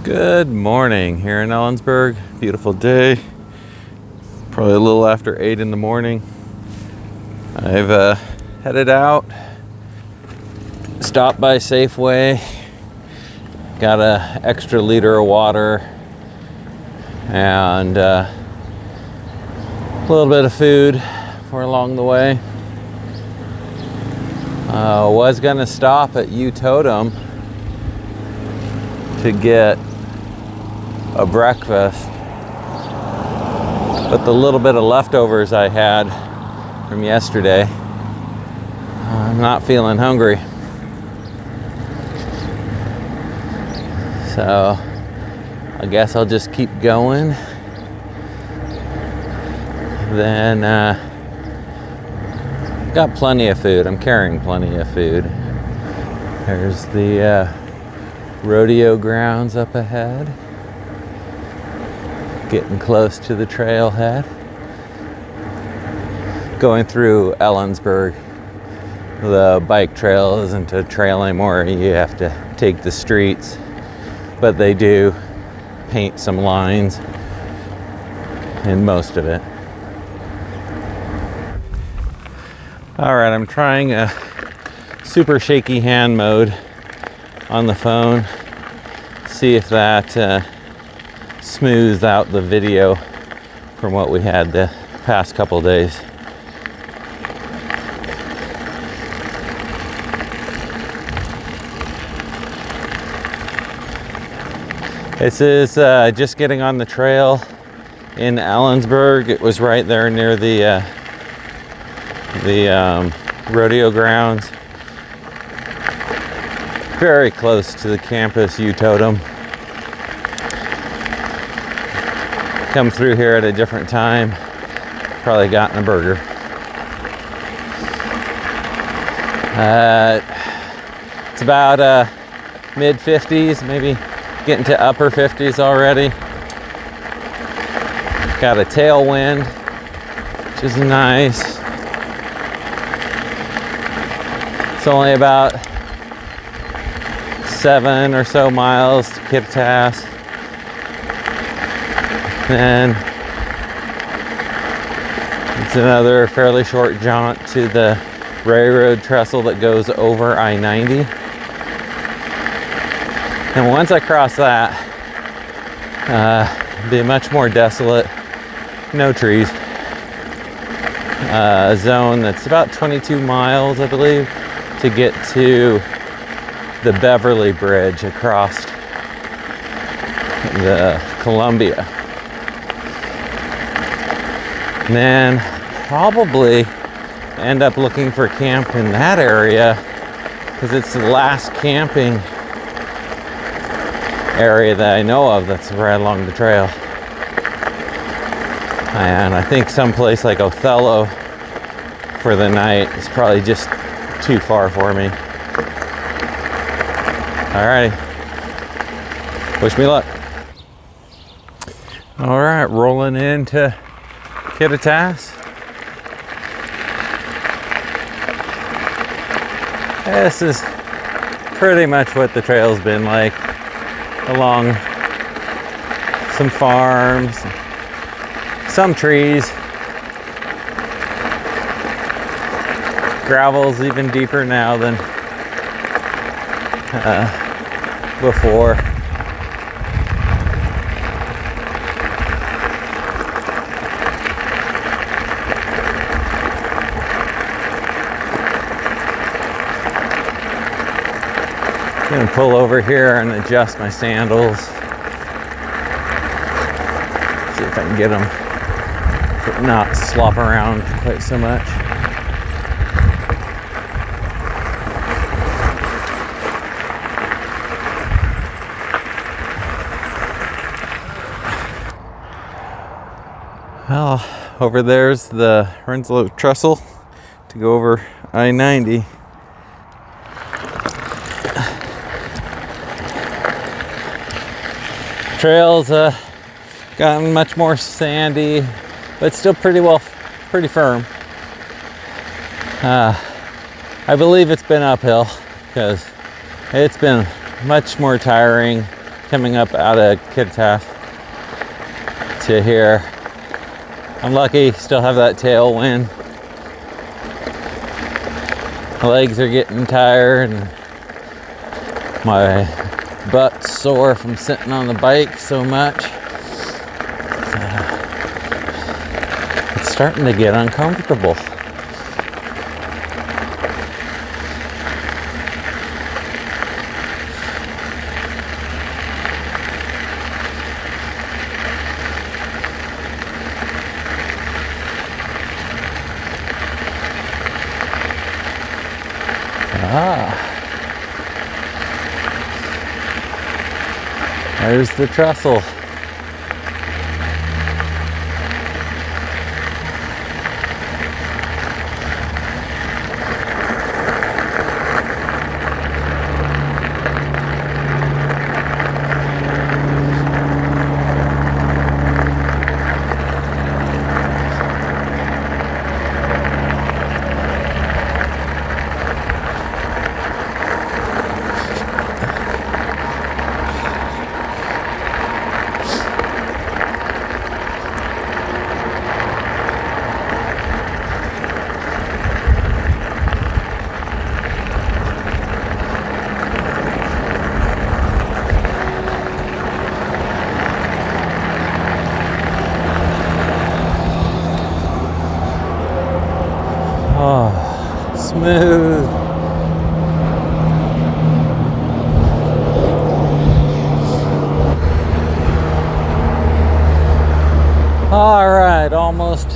Good morning here in Ellensburg. Beautiful day. Probably a little after 8 in the morning. I've headed out, stopped by Safeway, got an extra liter of water and a little bit of food for along the way. Was gonna stop at Totem to get a breakfast, but the little bit of leftovers I had from yesterday, I'm not feeling hungry. So I guess I'll just keep going. Then got plenty of food. I'm carrying plenty of food. There's the rodeo grounds up ahead. Getting close to the trailhead. Going through Ellensburg. The bike trail isn't a trail anymore. You have to take the streets, but they do paint some lines in most of it. All right, I'm trying a super shaky hand mode on the phone. See if that smooths out the video from what we had the past couple days. This is just getting on the trail in Ellensburg. It was right there near the rodeo grounds. Very close to the campus Totem. Come through here at a different time, probably gotten a burger. It's about mid 50s, maybe getting to upper 50s already. Got a tailwind, which is nice. It's only about 7 or so miles to PtCt. Then it's another fairly short jaunt to the railroad trestle that goes over I-90. And once I cross that, it'll be much more desolate, no trees. A zone that's about 22 miles, I believe, to get to the Beverly Bridge across the Columbia. And then probably end up looking for camp in that area because it's the last camping area that I know of that's right along the trail. And I think someplace like Othello for the night is probably just too far for me. Alrighty. Wish me luck. Alright, rolling into PtCt. This is pretty much what the trail's been like, along some farms, some trees. Gravel's even deeper now than before. I'm gonna pull over here and adjust my sandals. See if I can get them to not slop around quite so much. Well, over there's the Renslow trestle to go over I-90. Trails gotten much more sandy, but still pretty firm. I believe it's been uphill because it's been much more tiring coming up out of Kittitas to here. I'm lucky, still have that tailwind. My legs are getting tired and my butt's sore from sitting on the bike so much. It's starting to get uncomfortable. There's the trestle. Oh, smooth. All right, almost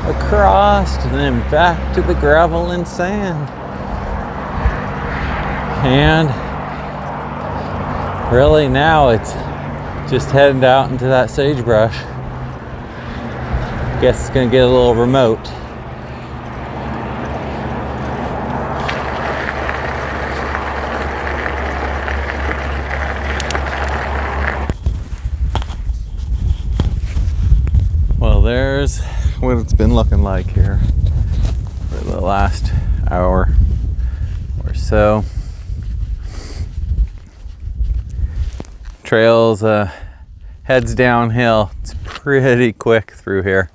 across and then back to the gravel and sand. And really now it's just heading out into that sagebrush. Guess it's gonna get a little remote. There's what it's been looking like here for the last hour or so. Trails heads downhill. It's pretty quick through here,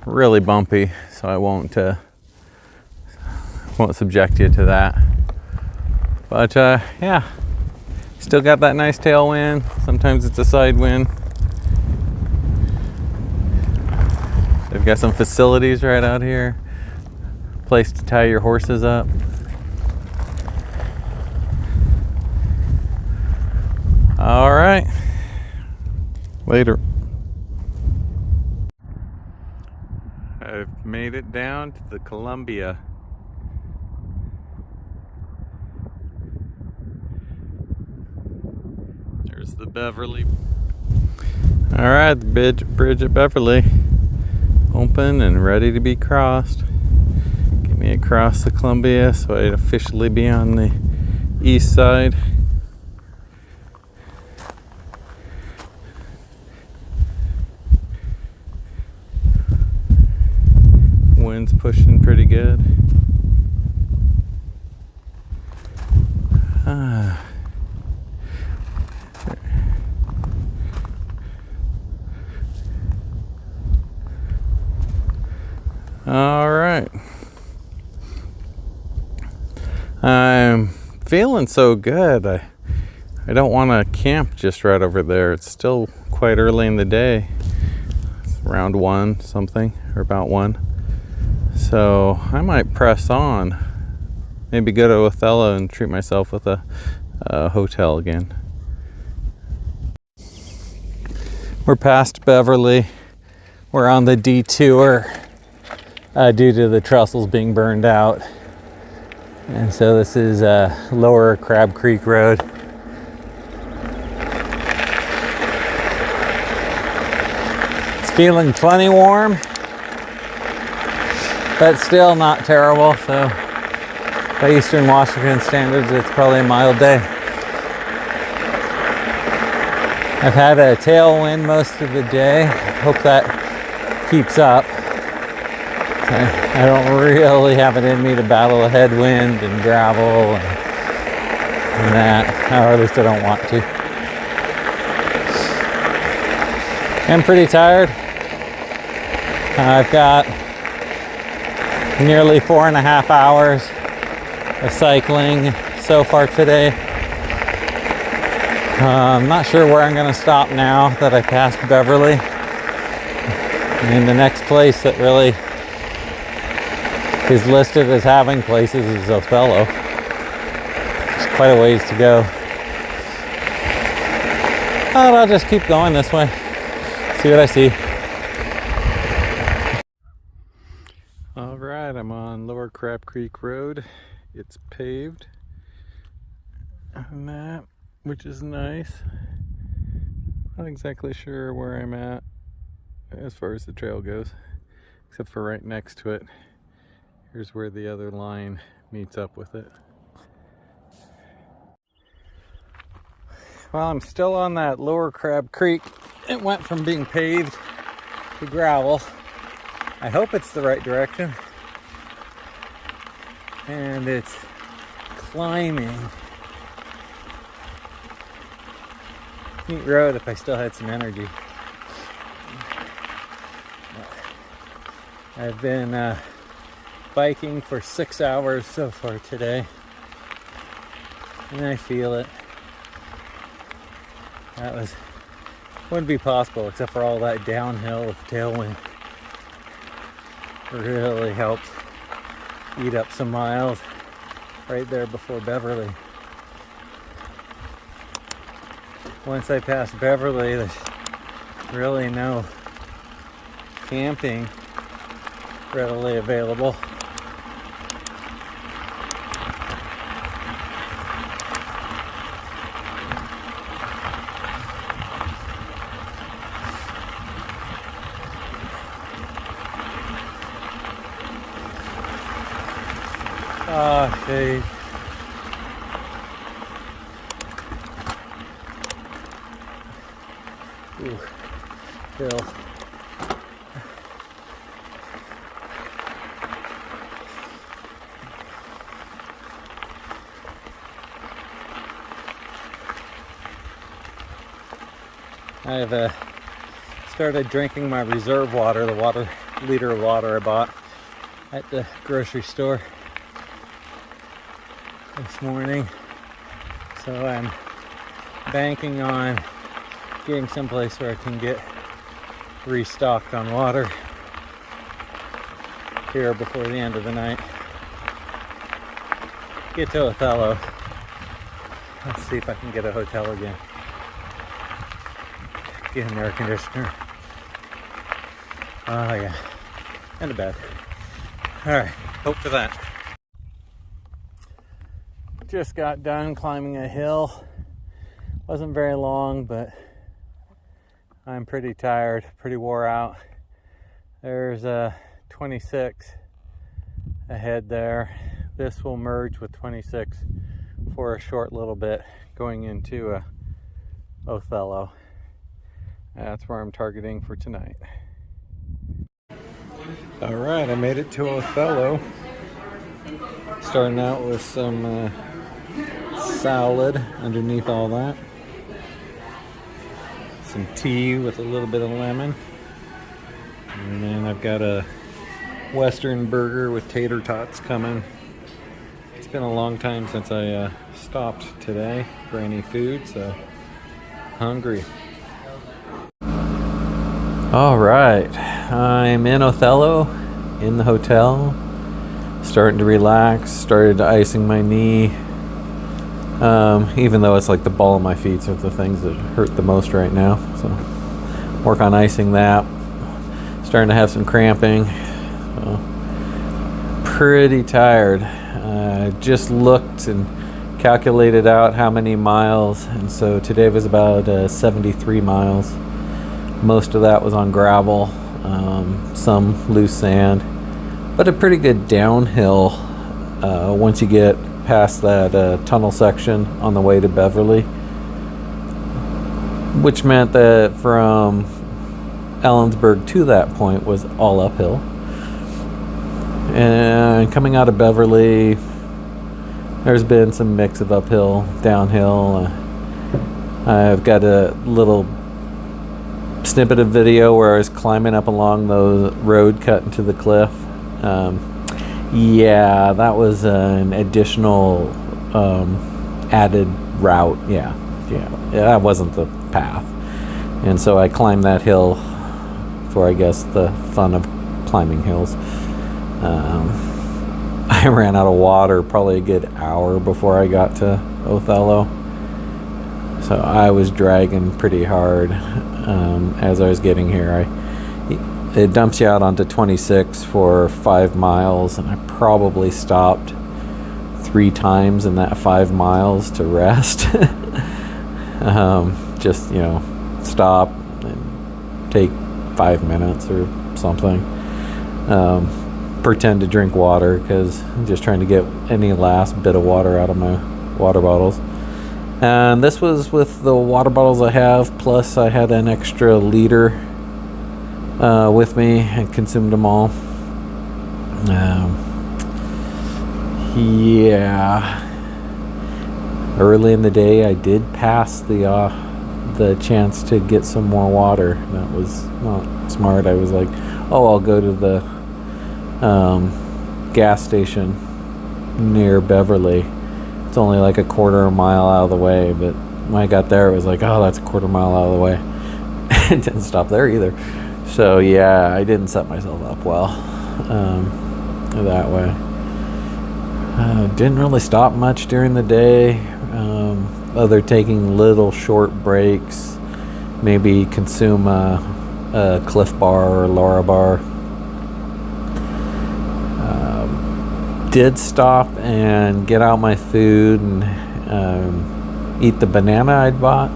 really bumpy, so I won't subject you to that. But yeah, still got that nice tailwind. Sometimes it's a side wind. They've got some facilities right out here. Place to tie your horses up. All right. Later. I've made it down to the Columbia. There's the Beverly. All right, the bridge at Beverly. Open and ready to be crossed. Get me across the Columbia so I'd officially be on the east side. Wind's pushing pretty good. All right. I'm feeling so good. I don't want to camp just right over there. It's still quite early in the day. It's around 1 something, or about 1. So I might press on. Maybe go to Othello and treat myself with a hotel again. We're past Beverly. We're on the detour. Due to the trestles being burned out. And so this is Lower Crab Creek Road. It's feeling plenty warm, but still not terrible. So by Eastern Washington standards, it's probably a mild day. I've had a tailwind most of the day. Hope that keeps up. I don't really have it in me to battle a headwind and gravel and that, or at least I don't want to. I'm pretty tired. I've got nearly 4.5 hours of cycling so far today. I'm not sure where I'm going to stop now that I passed Beverly. And the next place that really is listed as having places is Othello. It's quite a ways to go. But I'll just keep going this way. See what I see. All right, I'm on Lower Crab Creek Road. It's paved on that, which is nice. Not exactly sure where I'm at as far as the trail goes, except for right next to it. Here's where the other line meets up with it. Well, I'm still on that Lower Crab Creek. It went from being paved to gravel. I hope it's the right direction. And it's climbing. Neat road if I still had some energy. I've been biking for 6 hours so far today, and I feel it. Wouldn't be possible except for all that downhill with tailwind. It really helped eat up some miles right there before Beverly. Once I pass Beverly, there's really no camping readily available. Okay. Ooh, hill. I've started drinking my reserve water, the liter of water I bought at the grocery store this morning. So I'm banking on getting someplace where I can get restocked on water here before the end of the night. Get to Othello. Let's see if I can get a hotel again. Get an air conditioner. Oh yeah, and a bed. All right, hope for that. Just got done climbing a hill. Wasn't very long, but I'm pretty tired, pretty wore out. There's a 26 ahead there. This will merge with 26 for a short little bit going into Othello. That's where I'm targeting for tonight. All right, I made it to Othello. Starting out with some salad underneath all that. Some tea with a little bit of lemon. And then I've got a Western burger with tater tots coming. It's been a long time since I stopped today for any food, so hungry. All right, I'm in Othello, in the hotel, starting to relax, started icing my knee, even though it's like the ball of my feet are the things that hurt the most right now, so work on icing that. Starting to have some cramping, so pretty tired. Just looked and calculated out how many miles, and so today was about 73 miles. Most of that was on gravel, some loose sand, but a pretty good downhill once you get past that tunnel section on the way to Beverly, which meant that from Ellensburg to that point was all uphill. And coming out of Beverly, there's been some mix of uphill, downhill. I've got a little snippet of video where I was climbing up along the road cut into the cliff. Yeah, that was an additional added route. Yeah, that wasn't the path. And so I climbed that hill for, I guess, the fun of climbing hills. I ran out of water probably a good hour before I got to Othello. So I was dragging pretty hard as I was getting here. It dumps you out onto 26 for 5 miles, and I probably stopped 3 times in that 5 miles to rest. Just, stop and take 5 minutes or something. Pretend to drink water because I'm just trying to get any last bit of water out of my water bottles. And this was with the water bottles I have, plus I had an extra liter with me and consumed them all. Yeah. Early in the day, I did pass the chance to get some more water. That was not smart. I was like, oh, I'll go to the gas station near Beverly. It's only like a quarter mile out of the way, but when I got there, it was like, oh, that's a quarter mile out of the way. It didn't stop there either. So yeah, I didn't set myself up well that way. Didn't really stop much during the day, other taking little short breaks, maybe consume a Cliff Bar or Laura Bar. Did stop and get out my food and eat the banana I'd bought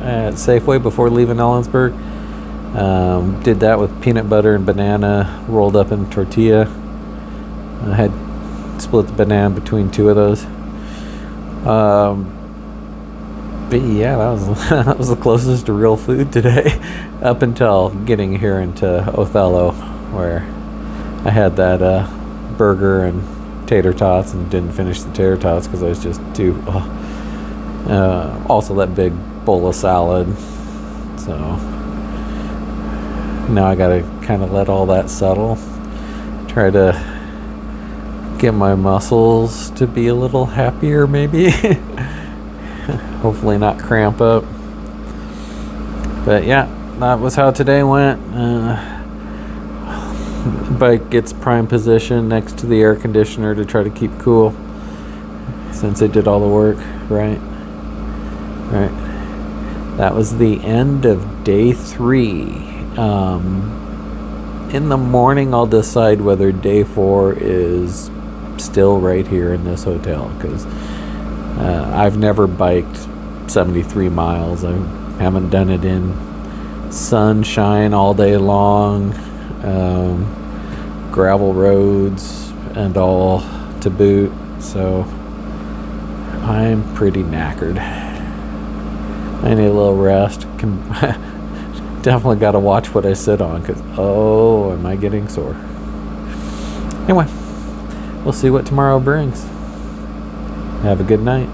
at Safeway before leaving Ellensburg. Did that with peanut butter and banana rolled up in tortilla. I had split the banana between 2 of those. But yeah, that was the closest to real food today, up until getting here into Othello, where I had that burger and tater tots and didn't finish the tater tots because I was just too. Also, that big bowl of salad. So now I gotta kind of let all that settle. Try to get my muscles to be a little happier, maybe. Hopefully not cramp up. But yeah, that was how today went. Bike gets prime position next to the air conditioner to try to keep cool, since it did all the work. Right. That was the end of day 3. In the morning I'll decide whether day 4 is still right here in this hotel, because I've never biked 73 miles. I haven't done it in sunshine all day long, gravel roads and all to boot, so I'm pretty knackered. I need a little rest. Definitely got to watch what I sit on, because am I getting sore. Anyway, we'll see what tomorrow brings. Have a good night.